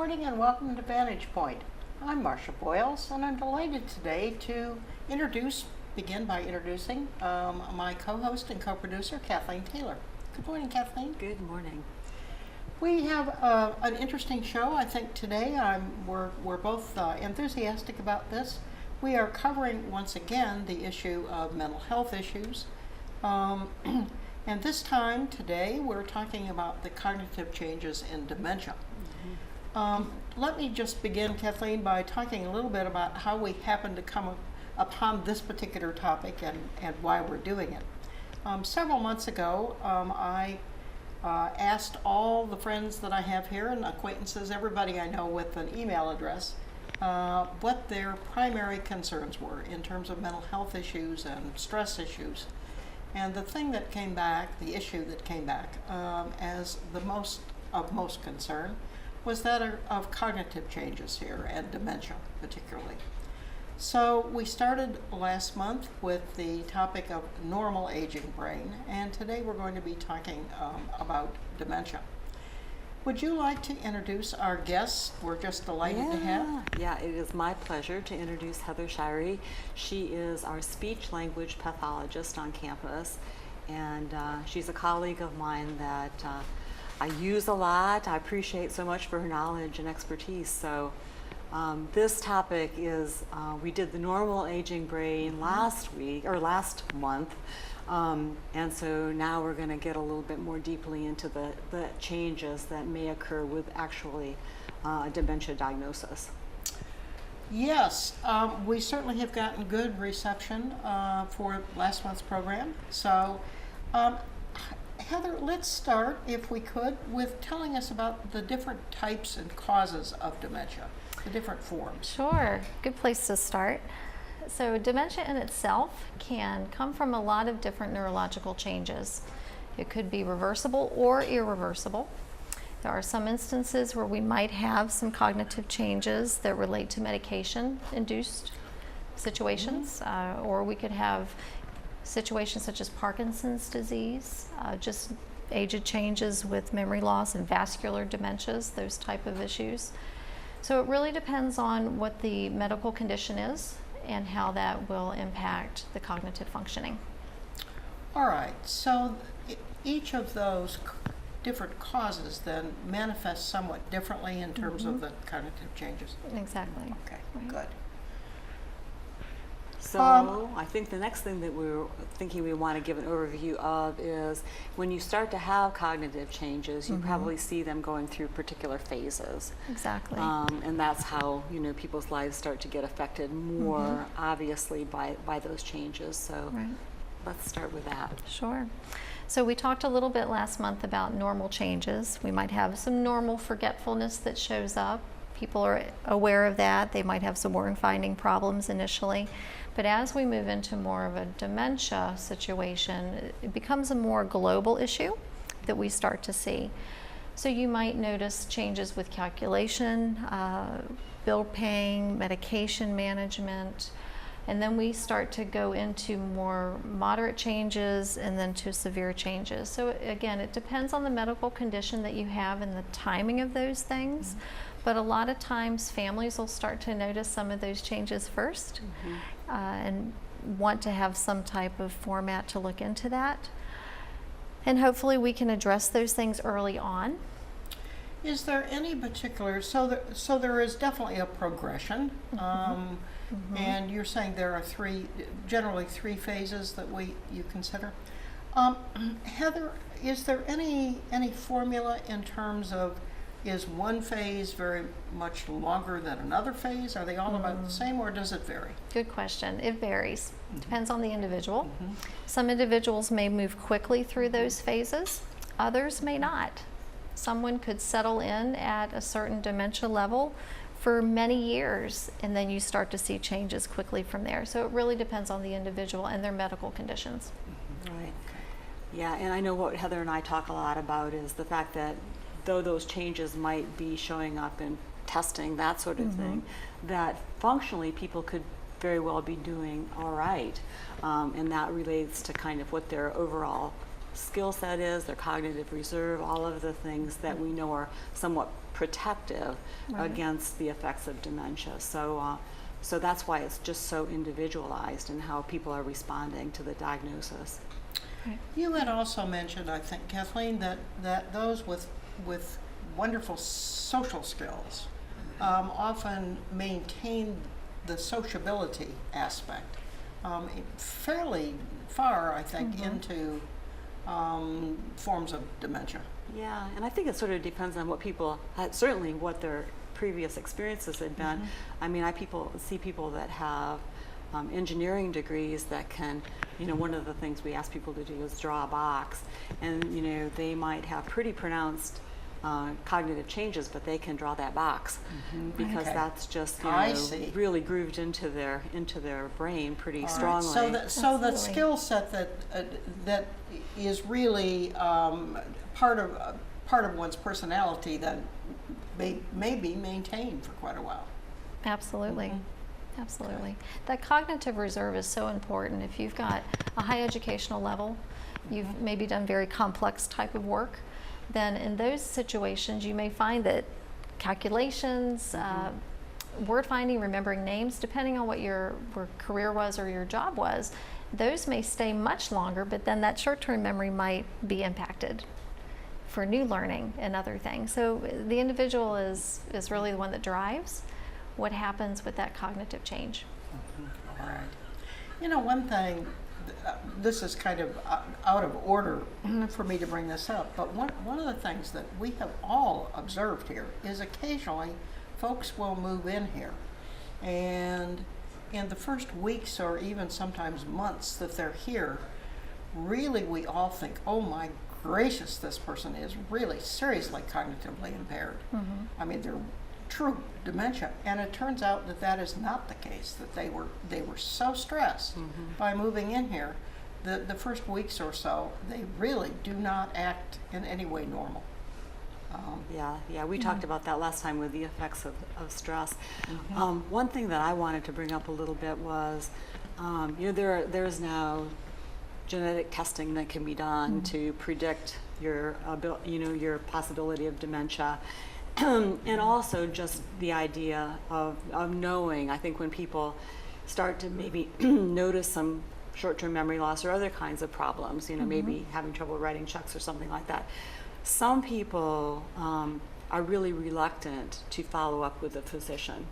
morning and welcome to Vantage Point. I'm Marcia Boyles and I'm delighted today to begin by introducing my co-host and co-producer, Kathleen Taylor. Good morning, Kathleen. Good morning. We have an interesting show, I think, today. We're both enthusiastic about this. We are covering, once again, the issue of mental health issues. And this time, today, we're talking about the cognitive changes in dementia. Let me just begin, Kathleen, by talking a little bit about how we happened to come upon this particular topic and why we're doing it. Several months ago, I asked all the friends that I have here and acquaintances, everybody I know with an email address, what their primary concerns were in terms of mental health issues and stress issues. And the thing that came back, the issue that came back as the most concern was that of cognitive changes here and dementia particularly. So we started last month with the topic of normal aging brain, and today we're going to be talking about dementia. Would you like to introduce our guests? We're just delighted to have. Yeah, it is my pleasure to introduce Heather Shirley. She is our speech-language pathologist on campus, and she's a colleague of mine that I use a lot. I appreciate so much for her knowledge and expertise. So this topic is, we did the normal aging brain last month. And so now we're going to get a little bit more deeply into the changes that may occur with actually a dementia diagnosis. Yes, we certainly have gotten good reception for last month's program. So Heather, let's start, if we could, with telling us about the different types and causes of dementia, the different forms. Sure, good place to start. So dementia in itself can come from a lot of different neurological changes. It could be reversible or irreversible. There are some instances where we might have some cognitive changes that relate to medication-induced situations, or we could have situations such as Parkinson's disease, just aged changes with memory loss and vascular dementias, those type of issues. So it really depends on what the medical condition is and how that will impact the cognitive functioning. All right, so each of those different causes then manifest somewhat differently in terms of the cognitive changes. Exactly. Okay, Right. good. So I think the next thing that we're thinking we want to give an overview of is when you start to have cognitive changes, you probably see them going through particular phases. Exactly. And that's how, people's lives start to get affected more obviously by those changes. So Right. let's start with that. Sure. So we talked a little bit last month about normal changes. We might have some normal forgetfulness that shows up. People are aware of that. They might have some word-finding problems initially. But as we move into more of a dementia situation, it becomes a more global issue that we start to see. So you might notice changes with calculation, bill paying, medication management, and then we start to go into more moderate changes and then to severe changes. So again, it depends on the medical condition that you have and the timing of those things. But a lot of times families will start to notice some of those changes first and want to have some type of format to look into that. And hopefully we can address those things early on. Is there any particular, so there is definitely a progression, and you're saying there are generally three phases that you consider. Heather, is there any formula in terms of, is one phase very much longer than another phase? Are they all about the same, or does it vary? Good question. It varies. Depends on the individual. Some individuals may move quickly through those phases. Others may not. Someone could settle in at a certain dementia level for many years, and then you start to see changes quickly from there. So it really depends on the individual and their medical conditions. Right. Yeah, and I know what Heather and I talk a lot about is the fact that though those changes might be showing up in testing, that sort of thing, that functionally people could very well be doing all right. And that relates to kind of what their overall skill set is, their cognitive reserve, all of the things that we know are somewhat protective Right. against the effects of dementia. So that's why it's just so individualized in how people are responding to the diagnosis. Right. You had also mentioned, I think, Kathleen, that those with wonderful social skills often maintain the sociability aspect fairly far, I think, into forms of dementia. Yeah, and I think it sort of depends on what people, certainly what their previous experiences had been. I mean, see people that have engineering degrees that can, one of the things we ask people to do is draw a box, and they might have pretty pronounced cognitive changes, but they can draw that box because Okay. that's just I see. really grooved into their brain pretty All right. strongly. So the Absolutely. skill set that is really part of one's personality that may be maintained for quite a while. Absolutely. Absolutely. That cognitive reserve is so important. If you've got a high educational level, you've maybe done very complex type of work, then in those situations you may find that calculations, word finding, remembering names, depending on what your career was or your job was, those may stay much longer, but then that short-term memory might be impacted for new learning and other things. So the individual is really the one that drives what happens with that cognitive change. All right. One thing, this is kind of out of order for me to bring this up, but one of the things that we have all observed here is occasionally folks will move in here, and in the first weeks or even sometimes months that they're here, really we all think, oh my gracious, this person is really seriously cognitively impaired. I mean, they're true dementia, and it turns out that is not the case, that they were so stressed by moving in here that the first weeks or so they really do not act in any way normal. Yeah, we talked about that last time with the effects of stress. One thing that I wanted to bring up a little bit was, there's now genetic testing that can be done to predict your possibility of dementia. And also just the idea of knowing. I think when people start to maybe notice some short-term memory loss or other kinds of problems, maybe having trouble writing checks or something like that, some people are really reluctant to follow up with a physician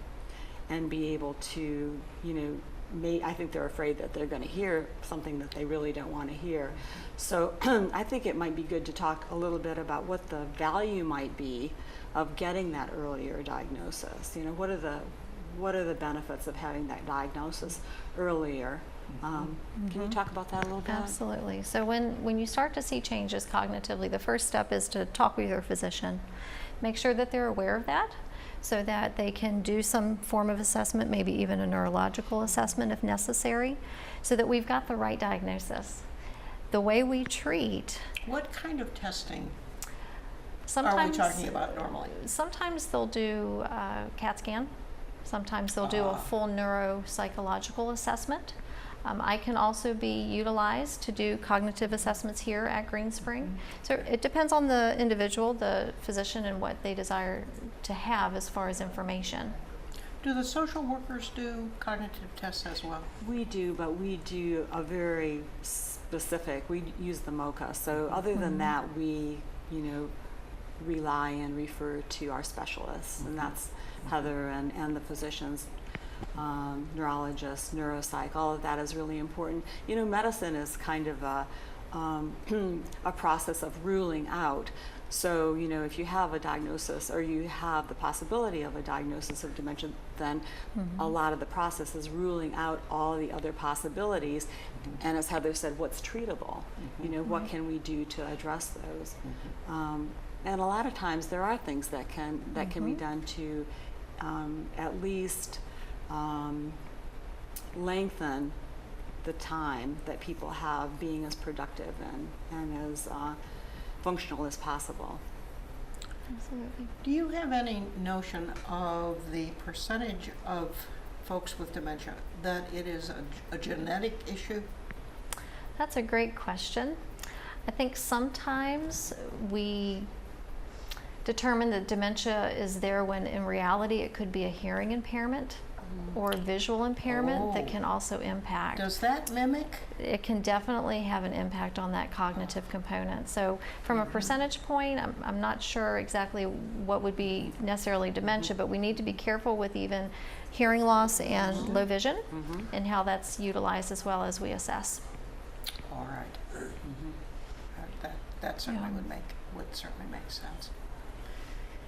and be able to, I think they're afraid that they're going to hear something that they really don't want to hear. So I think it might be good to talk a little bit about what the value might be of getting that earlier diagnosis. What are the benefits of having that diagnosis earlier? Can you talk about that a little bit? Absolutely. So when you start to see changes cognitively, the first step is to talk with your physician. Make sure that they're aware of that so that they can do some form of assessment, maybe even a neurological assessment if necessary, so that we've got the right diagnosis. The way we treat. What kind of testing Sometimes, are we talking about normally? Sometimes they'll do a CAT scan. Sometimes they'll do a full neuropsychological assessment. I can also be utilized to do cognitive assessments here at Green Spring. So it depends on the individual, the physician, and what they desire to have as far as information. Do the social workers do cognitive tests as well? We do, but we do a very specific, we use the MOCA. So other than that, we, rely and refer to our specialists, and that's Heather and the physicians, neurologists, neuropsych, all of that is really important. Medicine is kind of a process of ruling out. So, if you have a diagnosis or you have the possibility of a diagnosis of dementia, then a lot of the process is ruling out all the other possibilities. And as Heather said, what's treatable? What can we do to address those? And a lot of times there are things that can be done to at least lengthen the time that people have being as productive and as functional as possible. Absolutely. Do you have any notion of the percentage of folks with dementia that it is a genetic issue? That's a great question. I think sometimes we determine that dementia is there when in reality it could be a hearing impairment or a visual impairment that can also impact. Does that mimic? It can definitely have an impact on that cognitive component. So from a percentage point, I'm not sure exactly what would be necessarily dementia, but we need to be careful with even hearing loss and low vision and how that's utilized as well as we assess. All right. That certainly would certainly make sense.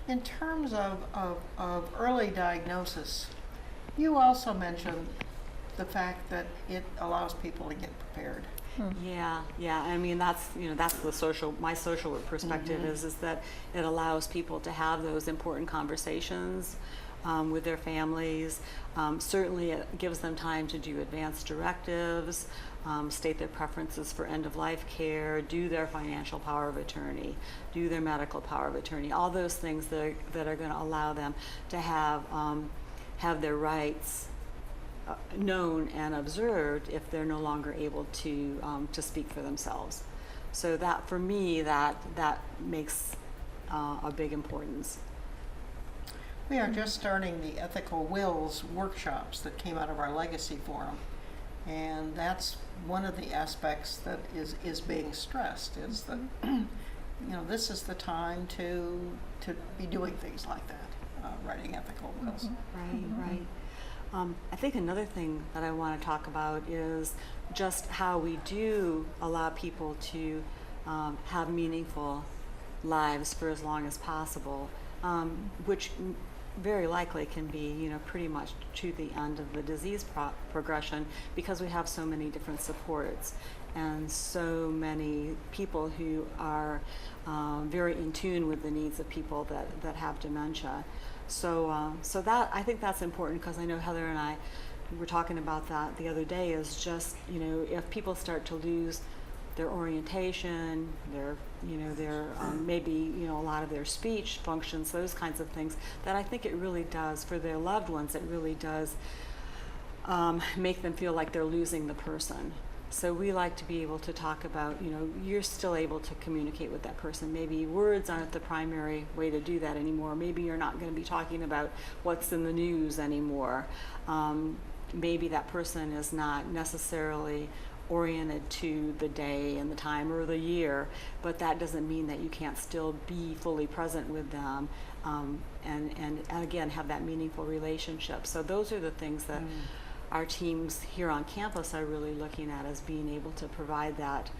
In terms of early diagnosis, you also mentioned the fact that it allows people to get prepared. Yeah. I mean, that's the my social work perspective is that it allows people to have those important conversations with their families. Certainly, it gives them time to do advanced directives, state their preferences for end-of-life care, do their financial power of attorney, do their medical power of attorney. All those things that are going to allow them to have their rights known and observed if they're no longer able to speak for themselves. So that, for me, that makes a big importance. We are just starting the ethical wills workshops that came out of our legacy forum, and that's one of the aspects that is being stressed, is that this is the time to be doing things like that. Writing ethical wills. Right. I think another thing that I want to talk about is just how we do allow people to have meaningful lives for as long as possible, which very likely can be, pretty much to the end of the disease progression, because we have so many different supports and so many people who are very in tune with the needs of people that have dementia. So that, I think that's important, because I know Heather and I were talking about that the other day, is just, if people start to lose their orientation, their maybe, a lot of their speech functions, those kinds of things, that I think it really does, for their loved ones, it really does make them feel like they're losing the person. So we like to be able to talk about, you're still able to communicate with that person. Maybe words aren't the primary way to do that anymore. Maybe you're not going to be talking about what's in the news anymore. Maybe that person is not necessarily oriented to the day and the time or the year, but that doesn't mean that you can't still be fully present with them, and again, have that meaningful relationship. So those are the things that our teams here on campus are really looking at, as being able to provide that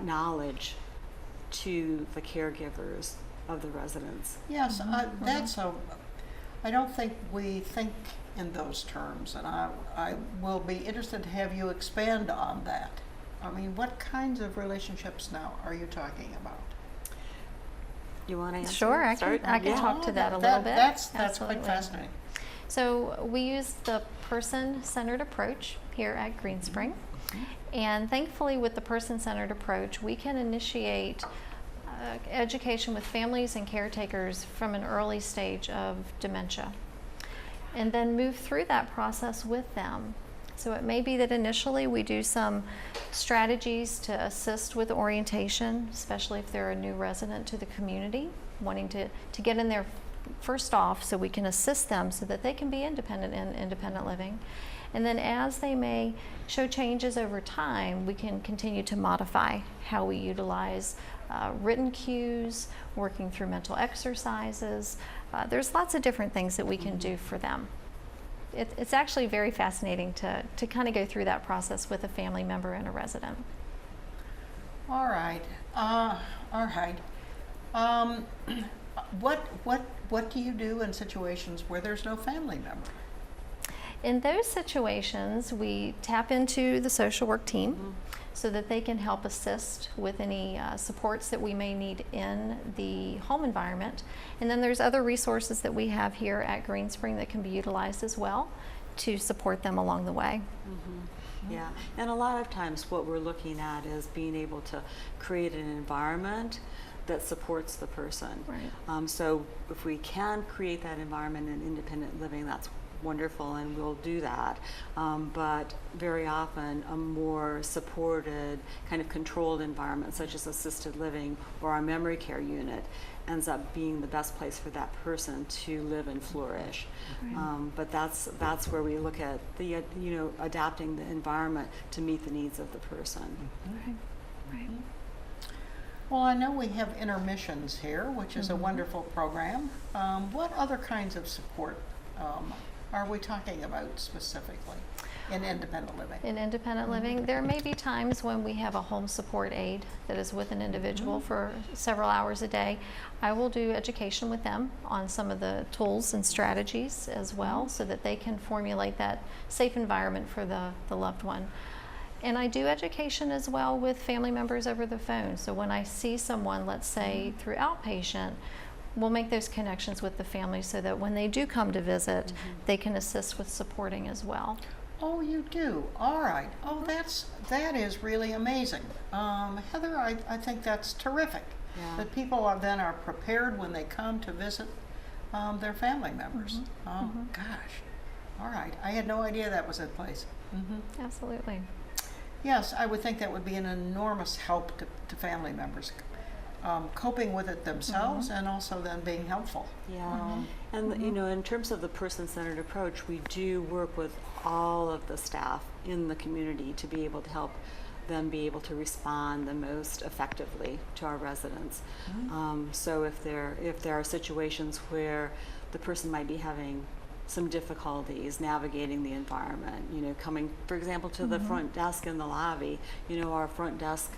knowledge to the caregivers of the residents. Yes, I don't think we think in those terms, and I will be interested to have you expand on that. I mean, what kinds of relationships now are you talking about? You want to answer? Sure, I can talk to that a little bit. That's Absolutely. quite fascinating. So we use the person-centered approach here at Greenspring, and thankfully with the person-centered approach, we can initiate education with families and caretakers from an early stage of dementia, and then move through that process with them. So it may be that initially we do some strategies to assist with orientation, especially if they're a new resident to the community, wanting to get in there first off, so we can assist them so that they can be independent in independent living. And then as they may show changes over time, we can continue to modify how we utilize written cues, working through mental exercises. There's lots of different things that we can do for them. It's actually very fascinating to kind of go through that process with a family member and a resident. All right. What do you do in situations where there's no family member? In those situations, we tap into the social work team so that they can help assist with any supports that we may need in the home environment. And then there's other resources that we have here at Greenspring that can be utilized as well to support them along the way. Yeah, and a lot of times what we're looking at is being able to create an environment that supports the person. Right. So if we can create that environment in independent living, wonderful, and we'll do that. But very often a more supported, kind of controlled environment, such as assisted living or our memory care unit, ends up being the best place for that person to live and flourish. But that's where we look at the adapting the environment to meet the needs of the person. Right. Well, I know we have intermissions here, which is a wonderful program. What other kinds of support are we talking about specifically in independent living? In independent living, there may be times when we have a home support aide that is with an individual for several hours a day. I will do education with them on some of the tools and strategies as well, so that they can formulate that safe environment for the loved one. And I do education as well with family members over the phone. So when I see someone, let's say through outpatient, we'll make those connections with the family so that when they do come to visit, they can assist with supporting as well. Oh, you do? All right. Oh, that is really amazing. Heather, I think that's terrific. Yeah. That people then are prepared when they come to visit their family members. Oh, gosh. All right. I had no idea that was in place. Absolutely. Yes, I would think that would be an enormous help to family members, coping with it themselves and also then being helpful. Yeah, and in terms of the person-centered approach, we do work with all of the staff in the community to be able to help them be able to respond the most effectively to our residents. So if there are situations where the person might be having some difficulties navigating the environment, coming, for example, to the front desk in the lobby. Our front desk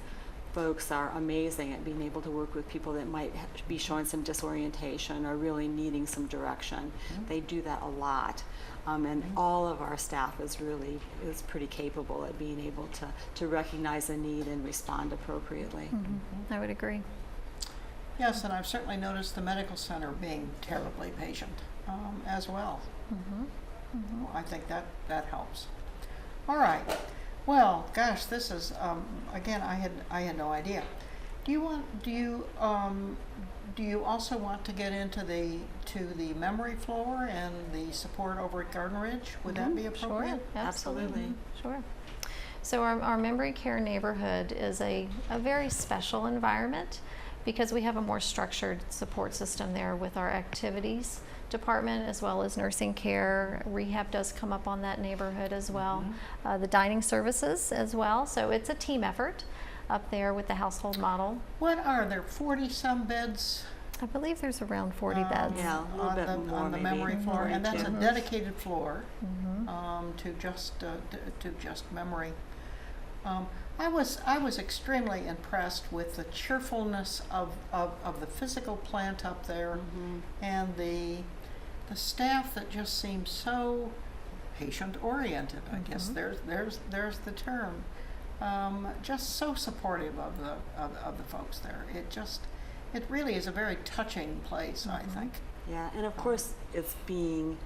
folks are amazing at being able to work with people that might be showing some disorientation or really needing some direction. They do that a lot. And all of our staff is pretty capable at being able to recognize a need and respond appropriately. I would agree. Yes, and I've certainly noticed the medical center being terribly patient as well. I think that helps. All right. Well, gosh, this is again. I had no idea. Do you also want to get into the memory floor and the support over at Garden Ridge? Would that be appropriate? Sure, Absolutely. Sure. So our memory care neighborhood is a very special environment because we have a more structured support system there with our activities department as well as nursing care. Rehab does come up on that neighborhood as well. The dining services as well. So it's a team effort up there with the household model. What are there, 40-some beds? I believe there's around 40 beds. Yeah, a little bit more on the maybe. memory floor, and that's a 42. dedicated floor to just memory. I was extremely impressed with the cheerfulness of the physical plant up there, and the staff that just seems so patient oriented. I guess there's the term. Just so supportive of the folks there. It really is a very touching place, I think. Yeah, and of course it's being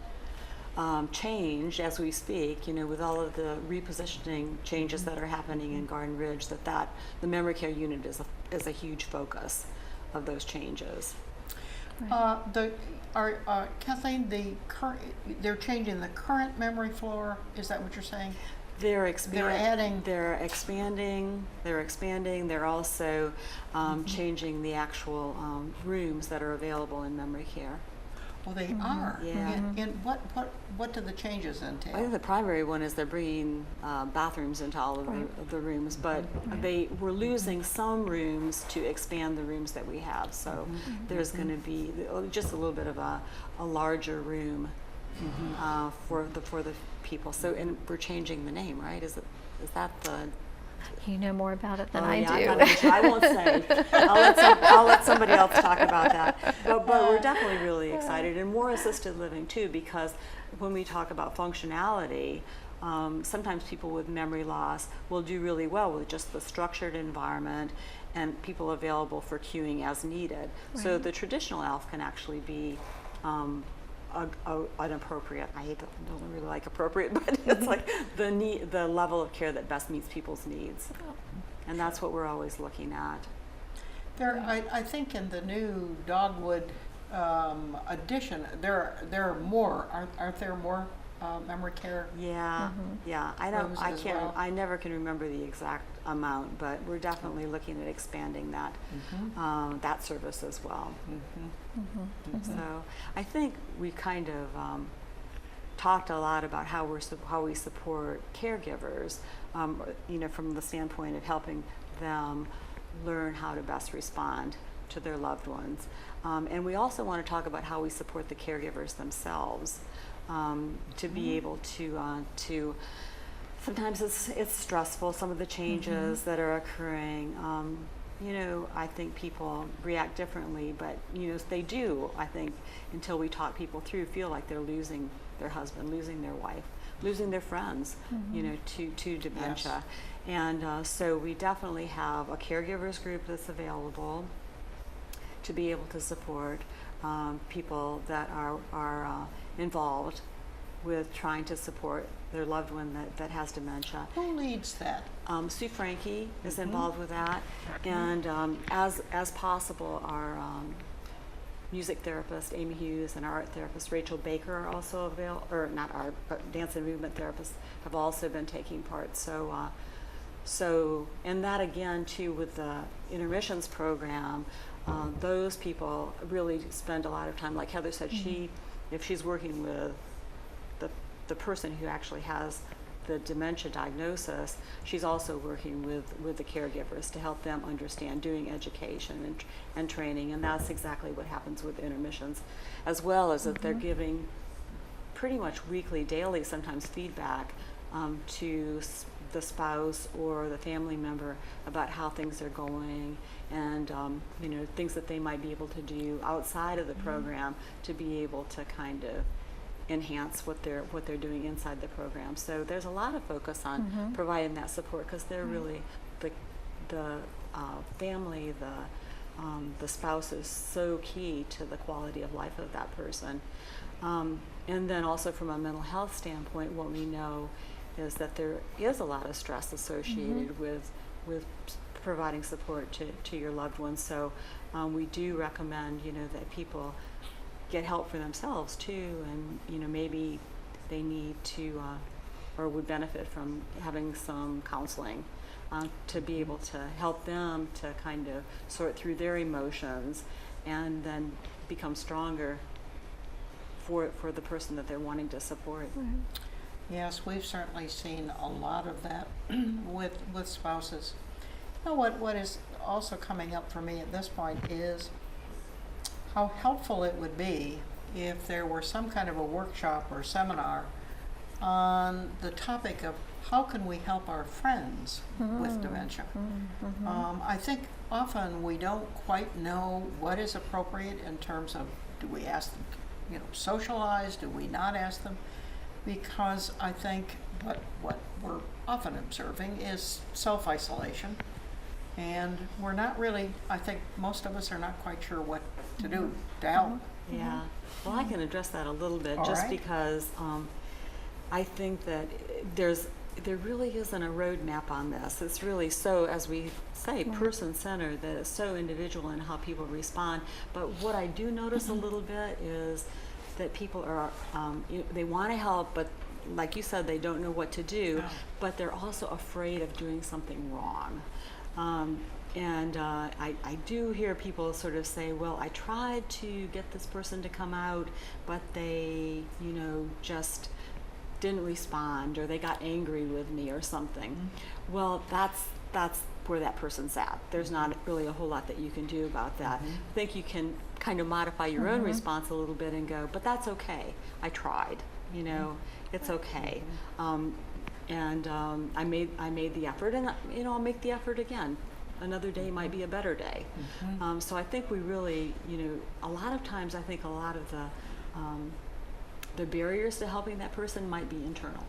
changed as we speak, with all of the repositioning changes that are happening in Garden Ridge, that the memory care unit is a huge focus of those changes. Kathleen, they're changing the current memory floor. Is that what you're saying? They're adding. They're expanding. They're also changing the actual rooms that are available in memory care. Well, they are. Yeah. In what do the changes entail? I think the primary one is they're bringing bathrooms into all of the rooms, but they were losing some rooms to expand the rooms that we have. So there's going to be just a little bit of a larger room for the people. So, and we're changing the name, right? Is that the? You know more about it than I yeah, do. I won't say. I'll let somebody else talk about that. But we're definitely really excited, and more assisted living too, because when we talk about functionality, sometimes people with memory loss will do really well with just the structured environment and people available for queuing as needed. Right. So the traditional ALF can actually be an appropriate, don't really like appropriate, but it's like the level of care that best meets people's needs. And that's what we're always looking at. I think in the new Dogwood addition, there are more, aren't there more memory care. Yeah, yeah. I don't. rooms I as can't. well? I never can remember the exact amount, but we're definitely looking at expanding that that service as well. So I think we kind of talked a lot about how we support caregivers, from the standpoint of helping them learn how to best respond to their loved ones. And we also want to talk about how we support the caregivers themselves to be able to sometimes it's stressful, some of the changes that are occurring. I think people react differently, but they do, I think, until we talk people through, feel like they're losing their husband, losing their wife, losing their friends, to dementia. Yes. And so we definitely have a caregivers group that's available to be able to support people that are involved with trying to support their loved one that has dementia. Who leads that? Sue Frankie is involved with that, and as possible, our music therapist Amy Hughes and our art therapist Rachel Baker are also available, or not art, but dance and movement therapists have also been taking part. So and that again too with the intermissions program, those people really spend a lot of time. Like Heather said, if she's working with the person who actually has the dementia diagnosis, she's also working with the caregivers to help them understand, doing education and training, and that's exactly what happens with intermissions, as well as that they're giving pretty much weekly, daily, sometimes feedback to the spouse or the family member about how things are going, and things that they might be able to do outside of the program to be able to kind of enhance what they're doing inside the program. So there's a lot of focus on providing that support, because they're really the family, the spouse is so key to the quality of life of that person. And then also from a mental health standpoint, what we know is that there is a lot of stress associated with providing support to your loved ones. So we do recommend that people get help for themselves too, and maybe they need to or would benefit from having some counseling to be able to help them to kind of sort through their emotions and then become stronger for the person that they're wanting to support. Yes, we've certainly seen a lot of that with spouses. What is also coming up for me at this point is how helpful it would be if there were some kind of a workshop or seminar on the topic of how can we help our friends with dementia. I think often we don't quite know what is appropriate in terms of, do we ask them socialize, do we not ask them? Because I think what we're often observing is self-isolation, and we're not really, I think most of us are not quite sure what to do to help. Yeah, well, I can address that a little bit, All just right. because I think that there really isn't a roadmap on this. It's really so, as we say, person-centered, that it's so individual in how people respond. But what I do notice a little bit is that people are, they want to help, but like you said, they don't know what to do, but they're also afraid of doing something wrong. And I do hear people sort of say, well, I tried to get this person to come out, but they, just didn't respond, or they got angry with me or something. Well, that's where that person's at. There's not really a whole lot that you can do about that. I think you can kind of modify your own response a little bit and go, but that's okay. I tried, it's okay. And I made the effort, and I'll make the effort again. Another day might be a better day. So I think we really, a lot of times I think a lot of the barriers to helping that person might be internal.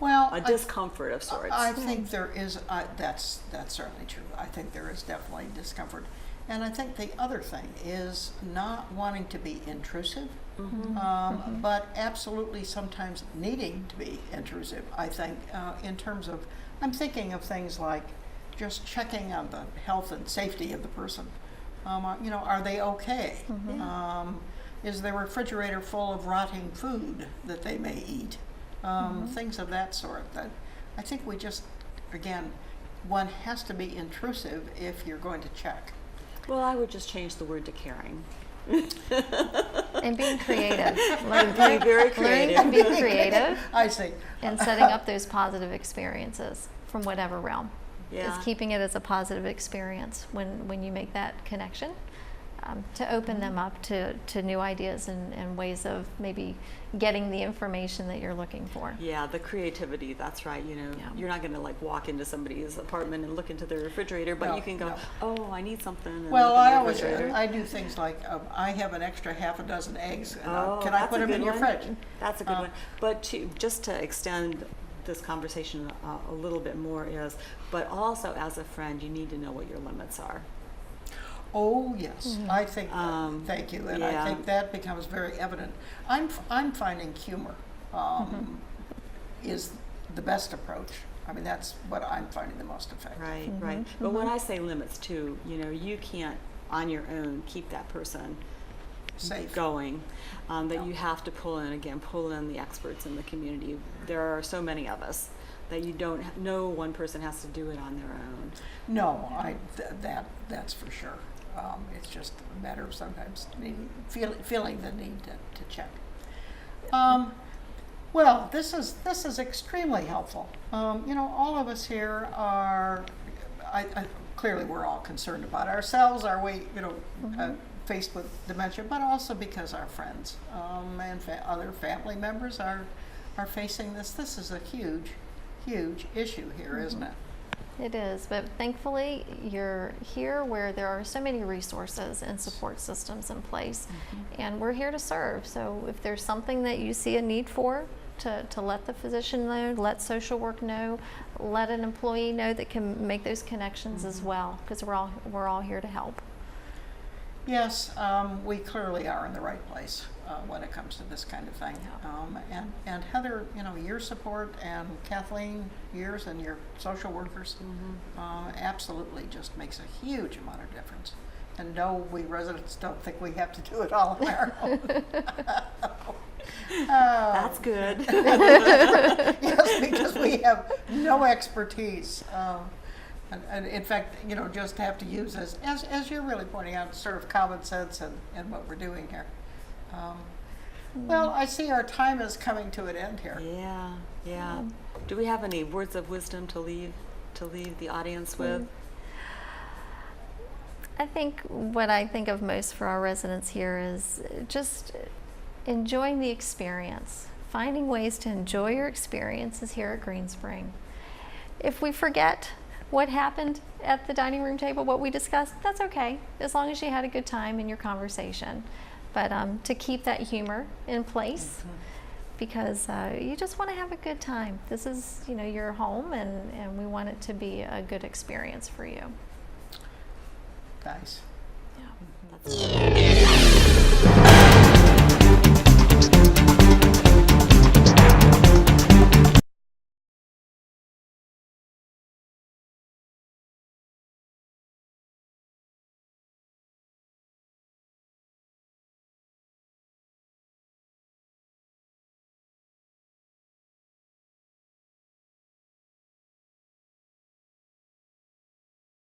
Well, A discomfort of sorts. I think there is, that's certainly true. I think there is definitely discomfort. And I think the other thing is not wanting to be intrusive, but absolutely sometimes needing to be intrusive. I think in terms of, I'm thinking of things like just checking on the health and safety of the person. Are they okay? is their refrigerator full of rotting food that they may eat? Things of that sort. That I think we just, again, one has to be intrusive if you're going to check. Well, I would just change the word to caring. And being creative. And being very creative. Learning to be creative I see. and setting up those positive experiences from whatever realm. Yeah. Is keeping it as a positive experience when you make that connection, to open them up to new ideas and ways of maybe getting the information that you're looking for. Yeah, the creativity, that's right. You know, Yeah. you're not going to like walk into somebody's apartment and look into their refrigerator, but No, you can go, no. oh, I need something. And Well, look in I the always refrigerator. I do things like I have an extra half a dozen eggs. And Oh, can I that's put a them in good your one. fridge? That's a good one. But just to extend this conversation a little bit more is, but also as a friend, you need to know what your limits are. Oh yes, I think. Thank you, and yeah. I think that becomes very evident. I'm finding humor is the best approach. I mean, that's what I'm finding the most effective. Right, right. But when I say limits too, you know, you can't on your own keep that person Safe. going. That No. you have to pull in the experts in the community. There are so many of us that you don't. No one person has to do it on their own. No, that's for sure. It's just a matter of sometimes feeling the need to check. Well, this is extremely helpful. You know, all of us here are. Clearly, we're all concerned about ourselves. Are we, you know, faced with dementia, but also because our friends and other family members are facing this. This is a huge issue here, isn't it? It is, but thankfully you're here where there are so many resources and support systems in place, and we're here to serve. So if there's something that you see a need for, to let the physician know, let social work know, let an employee know that can make those connections as well, because we're all here to help. Yes, we clearly are in the right place when it comes to this kind of thing. And Heather, you know, your support, and Kathleen, yours, and your social workers absolutely just makes a huge amount of difference. And no, we residents don't think we have to do it all on our own. That's good. Yes, because we have no expertise. And in fact, you know, just have to use as you're really pointing out, sort of common sense and what we're doing here. Well, I see our time is coming to an end here. Yeah. Do we have any words of wisdom to leave the audience with? I think what I think of most for our residents here is just enjoying the experience, finding ways to enjoy your experiences here at Green Spring. If we forget what happened at the dining room table, what we discussed, that's okay, as long as you had a good time in your conversation. But to keep that humor in place, because you just want to have a good time. This is, you know, your home, and we want it to be a good experience for you. Nice. Yeah. That's